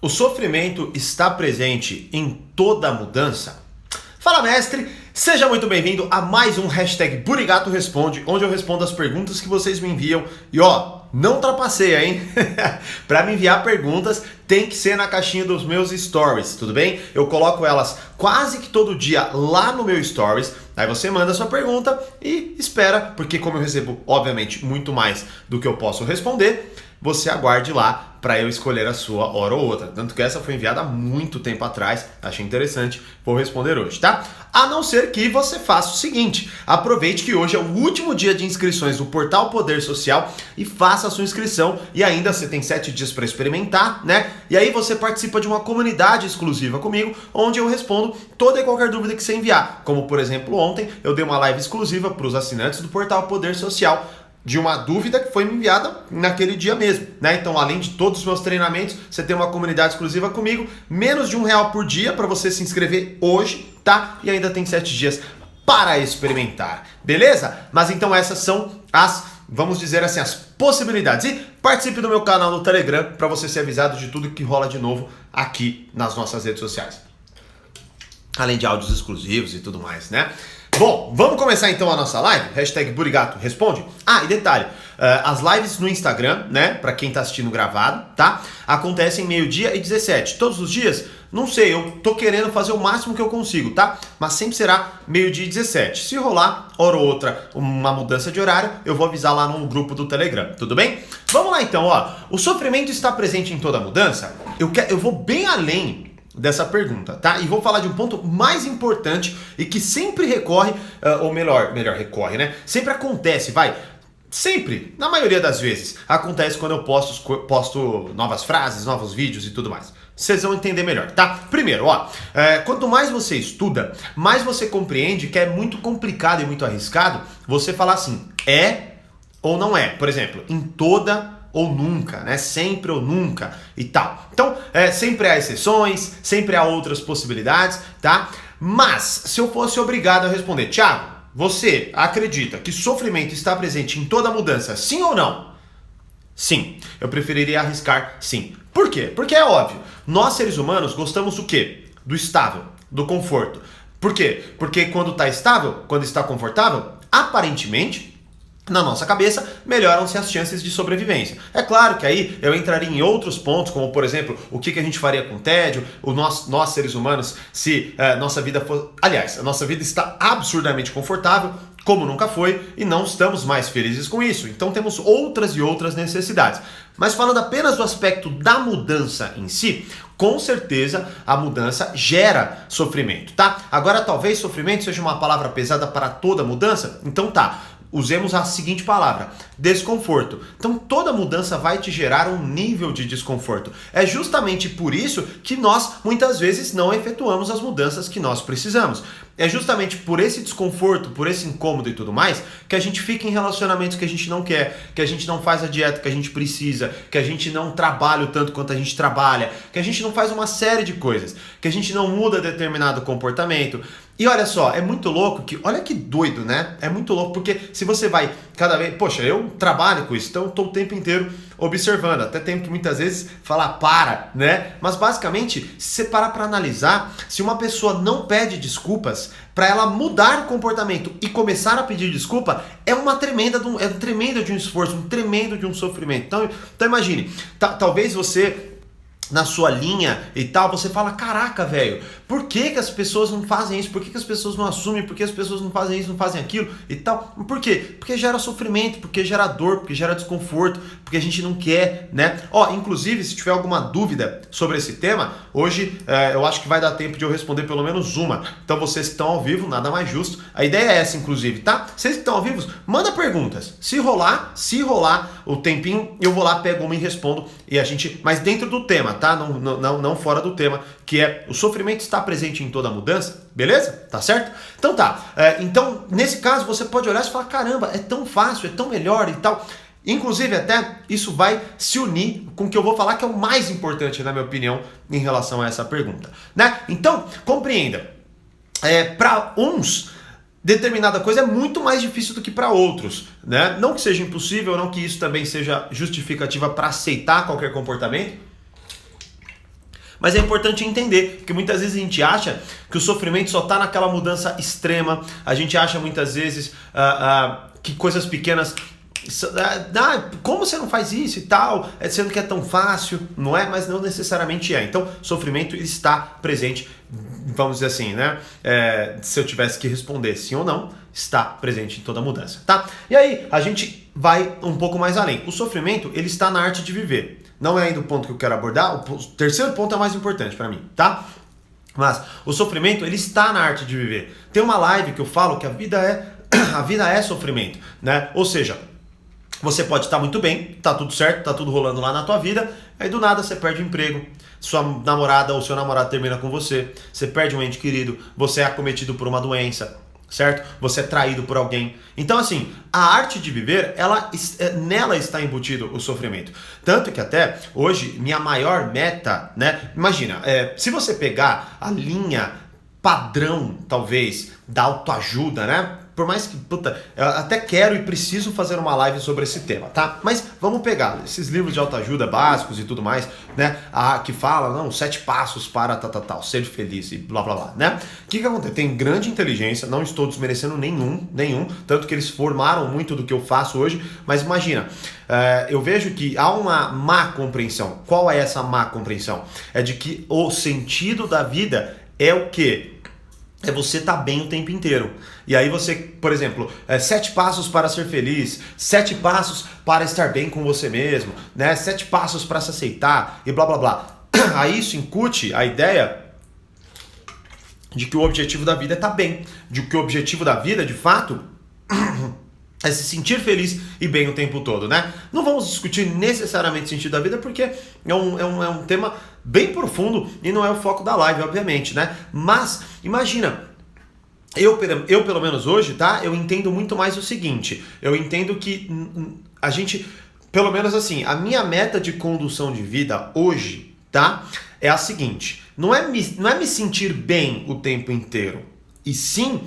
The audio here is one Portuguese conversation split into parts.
O sofrimento está presente em toda mudança? Fala, mestre! Seja muito bem-vindo a mais um hashtag Burigato Responde, onde eu respondo as perguntas que vocês me enviam. E ó, não trapaceia, hein? Para me enviar perguntas, tem que ser na caixinha dos meus stories, tudo bem? Eu coloco elas quase que todo dia lá no meu stories. Aí você manda a sua pergunta e espera, porque como eu recebo, obviamente, muito mais do que eu posso responder, você aguarde lá para eu escolher a sua hora ou outra. Tanto que essa foi enviada há muito tempo atrás, achei interessante, vou responder hoje, tá? A não ser que você faça o seguinte, aproveite que hoje é o último dia de inscrições do Portal Poder Social e faça a sua inscrição, e ainda você tem 7 dias para experimentar, né? E aí você participa de uma comunidade exclusiva comigo, onde eu respondo toda e qualquer dúvida que você enviar. Como, por exemplo, ontem eu dei uma live exclusiva para os assinantes do Portal Poder Social, de uma dúvida que foi me enviada naquele dia mesmo, né? Então, além de todos os meus treinamentos, você tem uma comunidade exclusiva comigo, menos de R$1 por dia para você se inscrever hoje, tá? E ainda tem 7 dias para experimentar, beleza? Mas então essas são as, vamos dizer assim, as possibilidades. E participe do meu canal no Telegram para você ser avisado de tudo que rola de novo aqui nas nossas redes sociais. Além de áudios exclusivos e tudo mais, né? Bom, vamos começar então a nossa live, hashtag Burigato Responde. Ah, e detalhe, as lives no Instagram, né, pra quem tá assistindo gravado, tá, acontecem 12:00 e 17, todos os dias, não sei, eu tô querendo fazer o máximo que eu consigo, tá, mas sempre será 12:00 e 17, se rolar, hora ou outra, uma mudança de horário, eu vou avisar lá no grupo do Telegram, tudo bem? Vamos lá então, ó, o sofrimento está presente em toda mudança? Eu vou bem além dessa pergunta, tá? E vou falar de um ponto mais importante e que sempre recorre, ou melhor recorre, né? Sempre acontece, sempre, na maioria das vezes, acontece quando eu posto novas frases, novos vídeos e tudo mais. Vocês vão entender melhor, tá? Primeiro, ó, quanto mais você estuda, mais você compreende que é muito complicado e muito arriscado você falar assim, é ou não é. Por exemplo, em toda ou nunca, né? Sempre ou nunca e tal. Então, sempre há exceções, sempre há outras possibilidades, tá? Mas, se eu fosse obrigado a responder, Thiago, você acredita que sofrimento está presente em toda mudança, sim ou não? Sim, eu preferiria arriscar sim. Por quê? Porque é óbvio, nós seres humanos gostamos do quê? Do estável, do conforto. Por quê? Porque quando está estável, quando está confortável, aparentemente, na nossa cabeça, melhoram-se as chances de sobrevivência. É claro que aí eu entraria em outros pontos, como por exemplo, o que a gente faria com tédio, nós seres humanos, se nossa vida for... Aliás, a nossa vida está absurdamente confortável, como nunca foi, e não estamos mais felizes com isso. Então temos outras e outras necessidades. Mas falando apenas do aspecto da mudança em si, com certeza a mudança gera sofrimento, tá? Agora talvez sofrimento seja uma palavra pesada para toda mudança, então tá. Usemos a seguinte palavra, desconforto. Então toda mudança vai te gerar um nível de desconforto. É justamente por isso que nós muitas vezes não efetuamos as mudanças que nós precisamos. É justamente por esse desconforto, por esse incômodo e tudo mais, que a gente fica em relacionamentos que a gente não quer, que a gente não faz a dieta que a gente precisa, que a gente não trabalha o tanto quanto a gente trabalha, que a gente não faz uma série de coisas, que a gente não muda determinado comportamento. E olha só, é muito louco que, olha que doido, né? É muito louco porque se você vai cada vez, poxa, eu trabalho com isso, então eu tô o tempo inteiro observando, até tenho que muitas vezes falar para, né? Mas basicamente, se você parar para analisar, se uma pessoa não pede desculpas, para ela mudar o comportamento e começar a pedir desculpa, é um tremendo de um esforço, um tremendo de um sofrimento. Então imagine, talvez você na sua linha e tal, você fala, caraca, velho, por que as pessoas não fazem isso? Por que as pessoas não assumem? Por que as pessoas não fazem isso, não fazem aquilo e tal? Por quê? Porque gera sofrimento, porque gera dor, porque gera desconforto, porque a gente não quer, né? Ó, inclusive, se tiver alguma dúvida sobre esse tema, hoje eu acho que vai dar tempo de eu responder pelo menos uma. Então vocês que estão ao vivo, nada mais justo. A ideia é essa, inclusive, tá? Vocês que estão ao vivo, manda perguntas. Se rolar o tempinho, eu vou lá, pego uma e respondo. E a gente, mas dentro do tema, tá? Não fora do tema, que é o sofrimento está presente em toda mudança, beleza? Tá certo? Então tá. Então, nesse caso, você pode olhar e falar, caramba, é tão fácil, é tão melhor e tal. Inclusive, até isso vai se unir com o que eu vou falar, que é o mais importante, na minha opinião, em relação a essa pergunta, né? Então, compreenda. Para uns, determinada coisa é muito mais difícil do que para outros, né? Não que seja impossível, não que isso também seja justificativa para aceitar qualquer comportamento, Mas é importante entender, porque muitas vezes a gente acha que o sofrimento só está naquela mudança extrema, a gente acha muitas vezes que coisas pequenas... como você não faz isso e tal, sendo que é tão fácil, não é? Mas não necessariamente é. Então, sofrimento está presente, vamos dizer assim, né? Se eu tivesse que responder sim ou não, está presente em toda mudança, tá? E aí, a gente vai um pouco mais além. O sofrimento, ele está na arte de viver. Não é ainda o ponto que eu quero abordar, o terceiro ponto é o mais importante para mim, tá? Mas o sofrimento, ele está na arte de viver. Tem uma live que eu falo que a vida é sofrimento, né? Ou seja, você pode estar muito bem, tá tudo certo, tá tudo rolando lá na tua vida, aí do nada você perde o emprego, sua namorada ou seu namorado termina com você perde um ente querido, você é acometido por uma doença, certo? Você é traído por alguém. Então assim, a arte de viver, nela está embutido o sofrimento. Tanto que até hoje, minha maior meta, né? Imagina, se você pegar a linha padrão, talvez, da autoajuda, né? Por mais que, eu até quero e preciso fazer uma live sobre esse tema, tá? Mas vamos pegar esses livros de autoajuda básicos e tudo mais, né? Que fala, não, 7 passos para tal, ser feliz e blá blá blá, né? O que acontece? Tem grande inteligência, não estou desmerecendo nenhum, tanto que eles formaram muito do que eu faço hoje, mas imagina, eu vejo que há uma má compreensão. Qual é essa má compreensão? É de que o sentido da vida é o quê? É você estar bem o tempo inteiro. E aí você, por exemplo, 7 passos para ser feliz, 7 passos para estar bem com você mesmo, né? 7 passos para se aceitar e blá blá blá. Aí isso incute a ideia de que o objetivo da vida é estar bem, de que o objetivo da vida, de fato, é se sentir feliz e bem o tempo todo, né? Não vamos discutir necessariamente o sentido da vida, porque é um tema bem profundo e não é o foco da live, obviamente, né? Mas, imagina, eu pelo menos hoje, tá? Eu entendo muito mais o seguinte, eu entendo que a gente, pelo menos assim, a minha meta de condução de vida hoje, tá? É a seguinte, não é me sentir bem o tempo inteiro, e sim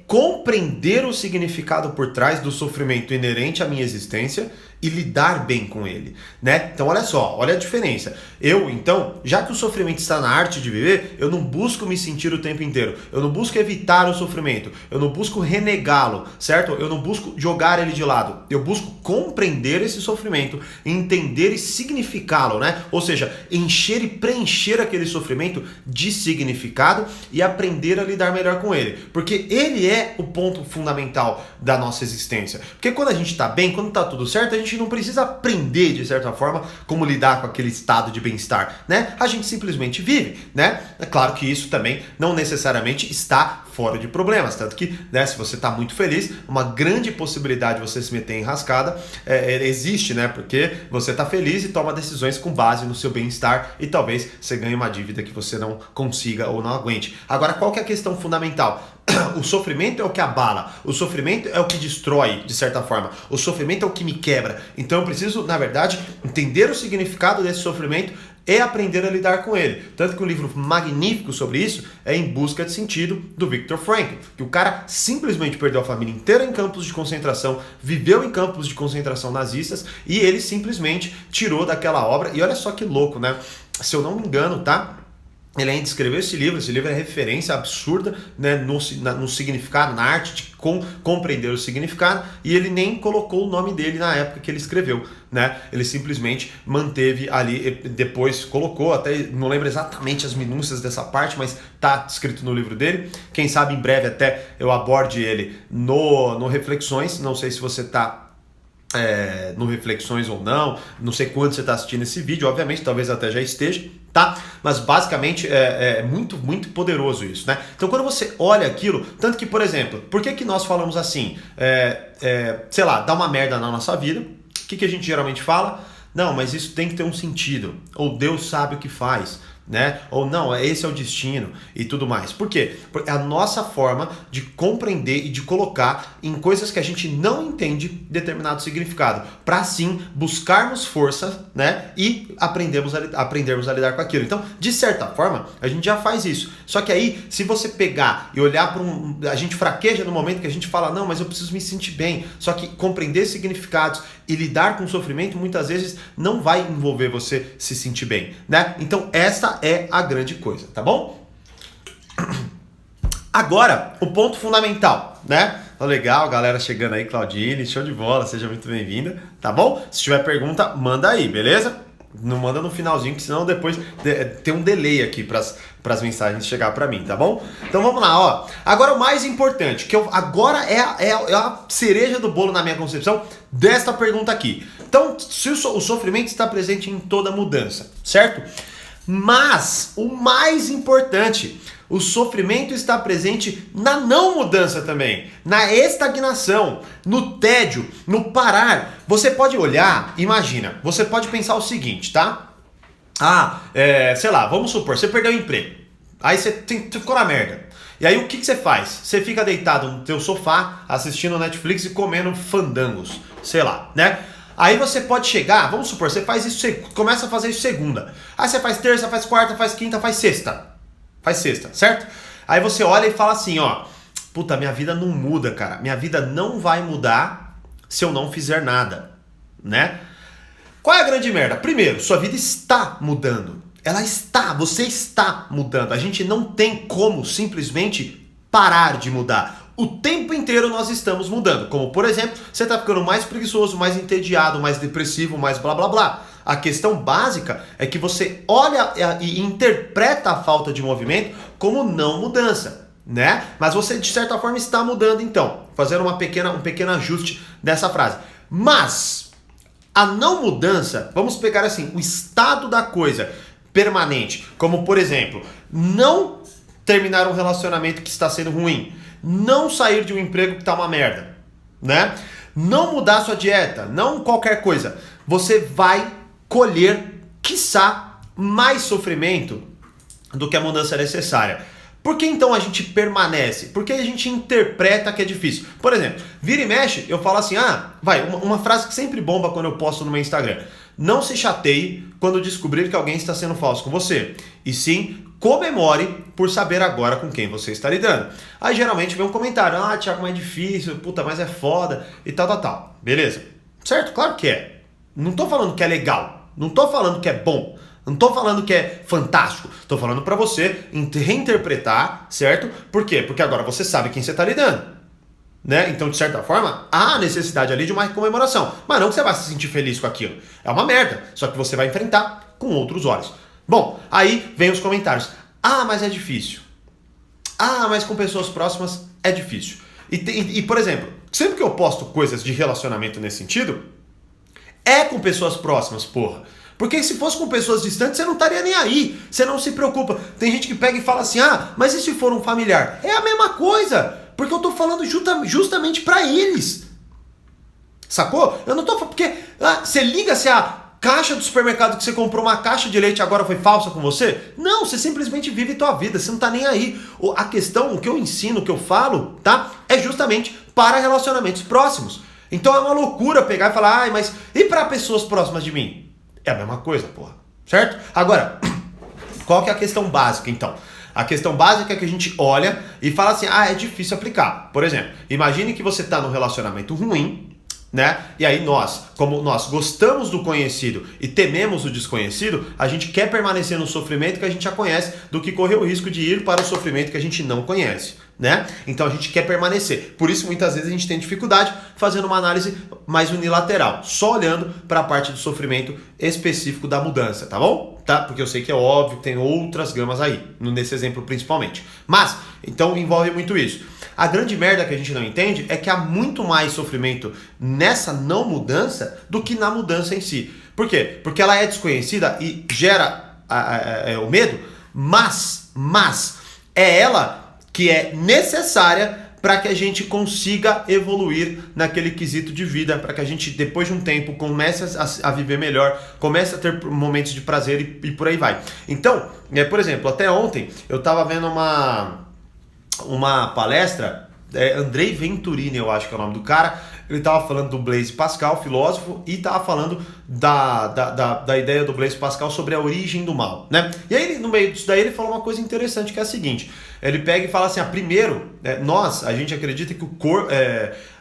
compreender o significado por trás do sofrimento inerente à minha existência e lidar bem com ele, né? Então olha só, olha a diferença. Então, já que o sofrimento está na arte de viver, eu não busco me sentir o tempo inteiro, eu não busco evitar o sofrimento, eu não busco renegá-lo, certo? Eu não busco jogar ele de lado, eu busco compreender esse sofrimento, entender e significá-lo, né? Ou seja, encher e preencher aquele sofrimento de significado e aprender a lidar melhor com ele, porque ele é o ponto fundamental da nossa existência. Porque quando a gente está bem, quando está tudo certo, a gente não precisa aprender, de certa forma, como lidar com aquele estado de bem-estar, né? A gente simplesmente vive, né? É claro que isso também não necessariamente está fora de problemas, tanto que, né, se você está muito feliz, uma grande possibilidade de você se meter em enrascada existe, né? Porque você está feliz e toma decisões com base no seu bem-estar e talvez você ganhe uma dívida que você não consiga ou não aguente. Agora, qual que é a questão fundamental? O sofrimento é o que abala, o sofrimento é o que destrói, de certa forma, o sofrimento é o que me quebra. Então eu preciso, na verdade, entender o significado desse sofrimento e aprender a lidar com ele. Tanto que um livro magnífico sobre isso é Em Busca de Sentido, do Viktor Frankl, que o cara simplesmente perdeu a família inteira em campos de concentração, viveu em campos de concentração nazistas e ele simplesmente tirou daquela obra, e olha só que louco, né? Se eu não me engano, tá? Ele ainda escreveu esse livro é referência absurda, né, no significado, na arte de compreender o significado, e ele nem colocou o nome dele na época que ele escreveu, né? Ele simplesmente manteve ali, depois colocou, até não lembro exatamente as minúcias dessa parte, mas tá escrito no livro dele. Quem sabe em breve até eu aborde ele no Reflexões, não sei se você tá no Reflexões ou não sei quando você está assistindo esse vídeo, obviamente, talvez até já esteja, tá? Mas basicamente é muito, muito poderoso isso, né? Então quando você olha aquilo, tanto que, por exemplo, por que nós falamos assim, sei lá, dá uma merda na nossa vida, o que a gente geralmente fala? Não, mas isso tem que ter um sentido, ou Deus sabe o que faz, né? Ou não, esse é o destino e tudo mais. Por quê? Porque é a nossa forma de compreender e de colocar em coisas que a gente não entende determinado significado, para assim buscarmos força, né? E aprendermos a lidar com aquilo. Então, de certa forma, a gente já faz isso. Só que aí, se você pegar e olhar para a gente fraqueja no momento que a gente fala, não, mas eu preciso me sentir bem. Só que compreender significados e lidar com o sofrimento muitas vezes não vai envolver você se sentir bem, né? Então, esta Esta é a grande coisa, tá bom? Agora, o ponto fundamental, né? Tá legal, galera chegando aí, Claudine, show de bola, seja muito bem-vinda, tá bom? Se tiver pergunta, manda aí, beleza? Não manda no finalzinho, que senão depois tem um delay aqui pras mensagens chegar pra mim, tá bom? Então vamos lá, ó. Agora o mais importante, agora é a cereja do bolo na minha concepção desta pergunta aqui. Então, se o sofrimento está presente em toda mudança, certo? Mas o mais importante, o sofrimento está presente na não mudança também, na estagnação, no tédio, no parar. Você pode olhar, imagina, você pode pensar o seguinte, tá? Sei lá, vamos supor, você perdeu o emprego, aí você ficou na merda. E aí o que você faz? Você fica deitado no teu sofá, assistindo Netflix e comendo fandangos, sei lá, né? Aí você pode chegar, vamos supor, você faz isso, começa a fazer isso segunda. Aí você faz terça, faz quarta, faz quinta, faz sexta. Faz sexta, certo? Aí você olha e fala assim, ó, puta, minha vida não muda, cara. Minha vida não vai mudar se eu não fizer nada, né? Qual é a grande merda? Primeiro, sua vida está mudando. Você está mudando. A gente não tem como simplesmente parar de mudar. O tempo inteiro nós estamos mudando. Como, por exemplo, você está ficando mais preguiçoso, mais entediado, mais depressivo, mais blá blá blá. A questão básica é que você olha e interpreta a falta de movimento como não mudança, né? Mas você, de certa forma, está mudando então, fazendo um pequeno ajuste dessa frase. Mas a não mudança, vamos pegar assim, o estado da coisa permanente, como, por exemplo, não terminar um relacionamento que está sendo ruim, não sair de um emprego que está uma merda, né? Não mudar sua dieta, não qualquer coisa. Você vai colher, quiçá, mais sofrimento do que a mudança necessária. Por que então a gente permanece? Porque a gente interpreta que é difícil. Por exemplo, vira e mexe, eu falo assim, uma frase que sempre bomba quando eu posto no meu Instagram. Não se chateie quando descobrir que alguém está sendo falso com você. E sim, comemore por saber agora com quem você está lidando. Aí geralmente vem um comentário, Thiago, mas é difícil, puta, mas é foda, e tal. Beleza? Certo? Claro que é. Não tô falando que é legal. Não tô falando que é bom, não tô falando que é fantástico, tô falando pra você reinterpretar, certo? Por quê? Porque agora você sabe quem você tá lidando, né? Então, de certa forma, há necessidade ali de uma comemoração, mas não que você vai se sentir feliz com aquilo. É uma merda, só que você vai enfrentar com outros olhos. Bom, aí vem os comentários. Mas é difícil. Mas com pessoas próximas é difícil. E, por exemplo, sempre que eu posto coisas de relacionamento nesse sentido, é com pessoas próximas, porra. Porque se fosse com pessoas distantes, você não estaria nem aí. Você não se preocupa. Tem gente que pega e fala assim, mas e se for um familiar? É a mesma coisa. Porque eu tô falando justamente pra eles. Sacou? Eu não tô falando... Porque você liga se a caixa do supermercado que você comprou uma caixa de leite agora foi falsa com você? Não, você simplesmente vive tua vida. Você não tá nem aí. A questão, o que eu ensino, o que eu falo, tá? É justamente para relacionamentos próximos. Então é uma loucura pegar e falar, mas e para pessoas próximas de mim? É a mesma coisa, porra. Certo? Agora, qual que é a questão básica, então? A questão básica é que a gente olha e fala assim, é difícil aplicar. Por exemplo, imagine que você está num relacionamento ruim, né? E aí como nós gostamos do conhecido e tememos o desconhecido, a gente quer permanecer no sofrimento que a gente já conhece do que correr o risco de ir para o sofrimento que a gente não conhece, né? Então a gente quer permanecer. Por isso muitas vezes a gente tem dificuldade fazendo uma análise mais unilateral, só olhando para a parte do sofrimento específico da mudança, tá bom? Tá? Porque eu sei que é óbvio que tem outras gamas aí, nesse exemplo principalmente. Mas, então envolve muito isso. A grande merda que a gente não entende é que há muito mais sofrimento nessa não mudança do que na mudança em si. Por quê? Porque ela é desconhecida e gera o medo, mas é ela que é necessária para que a gente consiga evoluir naquele quesito de vida, para que a gente, depois de um tempo, comece a viver melhor, comece a ter momentos de prazer e por aí vai. Então, por exemplo, até ontem eu estava vendo uma palestra, Andrei Venturini, eu acho que é o nome do cara, ele estava falando do Blaise Pascal, filósofo, e estava falando da ideia do Blaise Pascal sobre a origem do mal, né? E aí, no meio disso daí, ele falou uma coisa interessante, que é a seguinte, ele pega e fala assim, primeiro, a gente acredita que o corpo,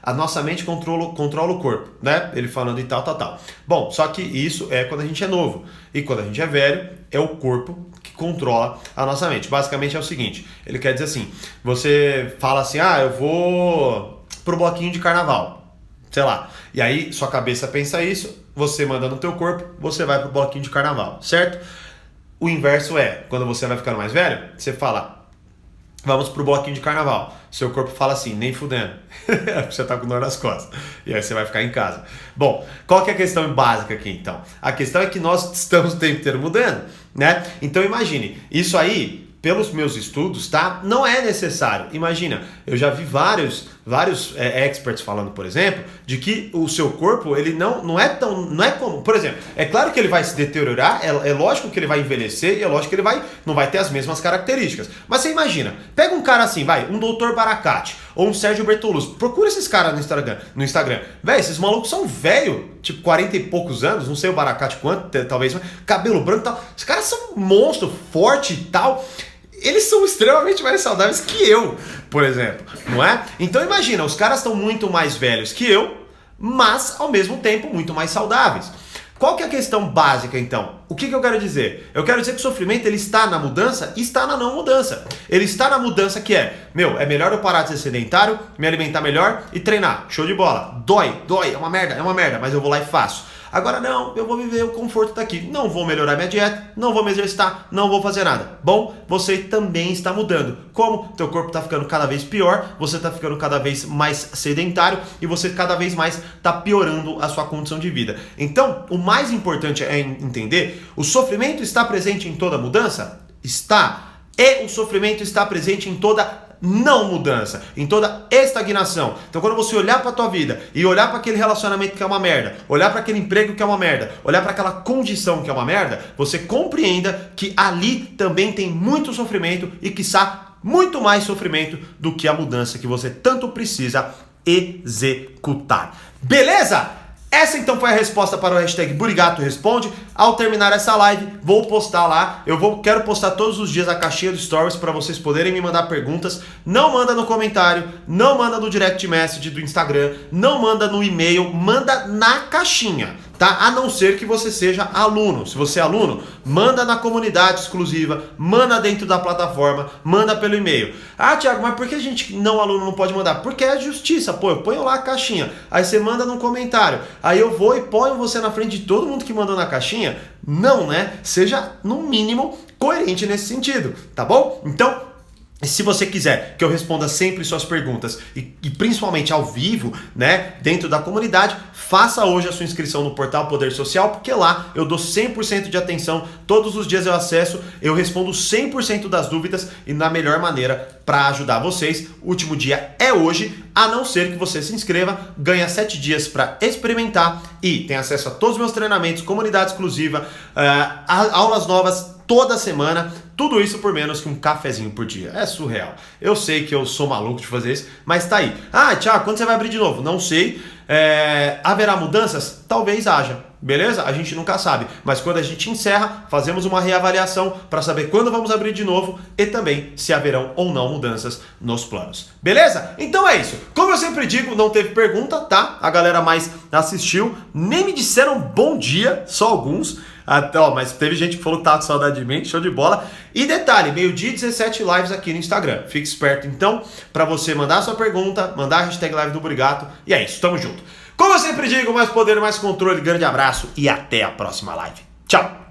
a nossa mente controla o corpo, né? Ele falando e tal. Bom, só que isso é quando a gente é novo, e quando a gente é velho, é o corpo que controla a nossa mente. Basicamente é o seguinte, ele quer dizer assim, você fala assim, eu vou pro bloquinho de carnaval, sei lá, e aí sua cabeça pensa isso, você manda no teu corpo, você vai pro bloquinho de carnaval, certo? O inverso é, quando você vai ficando mais velho, você fala, vamos pro bloquinho de carnaval. Seu corpo fala assim, nem fudendo. Você tá com dor nas costas. E aí você vai ficar em casa. Bom, qual que é a questão básica aqui então? A questão é que nós estamos o tempo inteiro mudando, né? Então imagine, isso aí, pelos meus estudos, tá? Não é necessário. Imagina, eu já vi vários experts falando, por exemplo, de que o seu corpo, ele não é como, por exemplo, é claro que ele vai se deteriorar, é lógico que ele vai envelhecer e é lógico que ele não vai ter as mesmas características. Mas você imagina, pega um cara assim, um Dr. Baracate ou um Sérgio Bertolucci, procura esses caras no Instagram. Véi, esses malucos são velhos, tipo 40 e poucos anos, não sei o Baracate quanto, talvez, cabelo branco e tal. Os caras são monstros, forte e tal. Eles são extremamente mais saudáveis que eu, por exemplo, não é? Então imagina, os caras estão muito mais velhos que eu, mas ao mesmo tempo muito mais saudáveis. Qual que é a questão básica então? O que eu quero dizer? Eu quero dizer que o sofrimento ele está na mudança e está na não mudança. Ele está na mudança que é melhor eu parar de ser sedentário, me alimentar melhor e treinar. Show de bola. Dói, é uma merda, mas eu vou lá e faço. Agora não, eu vou viver o conforto daqui. Não vou melhorar minha dieta, não vou me exercitar, não vou fazer nada. Bom, você também está mudando. Como? Teu corpo está ficando cada vez pior, você está ficando cada vez mais sedentário e você cada vez mais está piorando a sua condição de vida. Então, o mais importante é entender, o sofrimento está presente em toda mudança? Está. E o sofrimento está presente em toda não mudança, em toda estagnação. Então quando você olhar para a tua vida e olhar para aquele relacionamento que é uma merda, olhar para aquele emprego que é uma merda, olhar para aquela condição que é uma merda, você compreenda que ali também tem muito sofrimento e quiçá muito mais sofrimento do que a mudança que você tanto precisa executar. Beleza? Essa então foi a resposta para o hashtag Burigato Responde. Ao terminar essa live, vou postar lá. Quero postar todos os dias a caixinha do Stories para vocês poderem me mandar perguntas. Não manda no comentário, não manda no direct message do Instagram, não manda no e-mail, manda na caixinha, tá? A não ser que você seja aluno. Se você é aluno, manda na comunidade exclusiva, manda dentro da plataforma, manda pelo e-mail. Thiago, mas por que a gente aluno não pode mandar? Porque é justiça, eu ponho lá a caixinha, aí você manda no comentário, aí eu vou e ponho você na frente de todo mundo que mandou na caixinha. Não, né? Seja, no mínimo, coerente nesse sentido, tá bom? Então, se você quiser que eu responda sempre suas perguntas e principalmente ao vivo, né, dentro da comunidade, faça hoje a sua inscrição no portal Poder Social, porque lá eu dou 100% de atenção, todos os dias eu acesso, eu respondo 100% das dúvidas e na melhor maneira para ajudar vocês. O último dia é hoje, a não ser que você se inscreva, ganha 7 dias para experimentar e tem acesso a todos os meus treinamentos, comunidade exclusiva, aulas novas toda semana, tudo isso por menos que um cafezinho por dia. É surreal. Eu sei que eu sou maluco de fazer isso, mas tá aí. Thiago, quando você vai abrir de novo? Não sei. Haverá mudanças? Talvez haja. Beleza? A gente nunca sabe. Mas quando a gente encerra, fazemos uma reavaliação para saber quando vamos abrir de novo e também se haverão ou não mudanças nos planos. Beleza? Então é isso. Como eu sempre digo, não teve pergunta, tá? A galera mais assistiu. Nem me disseram bom dia, só alguns. Mas teve gente que falou que tava com saudade de mim, show de bola. E detalhe, meio-dia 17 lives aqui no Instagram. Fique esperto então para você mandar a sua pergunta, mandar a hashtag live do Burigato. E é isso, tamo junto. Como eu sempre digo, mais poder, mais controle. Grande abraço e até a próxima live. Tchau!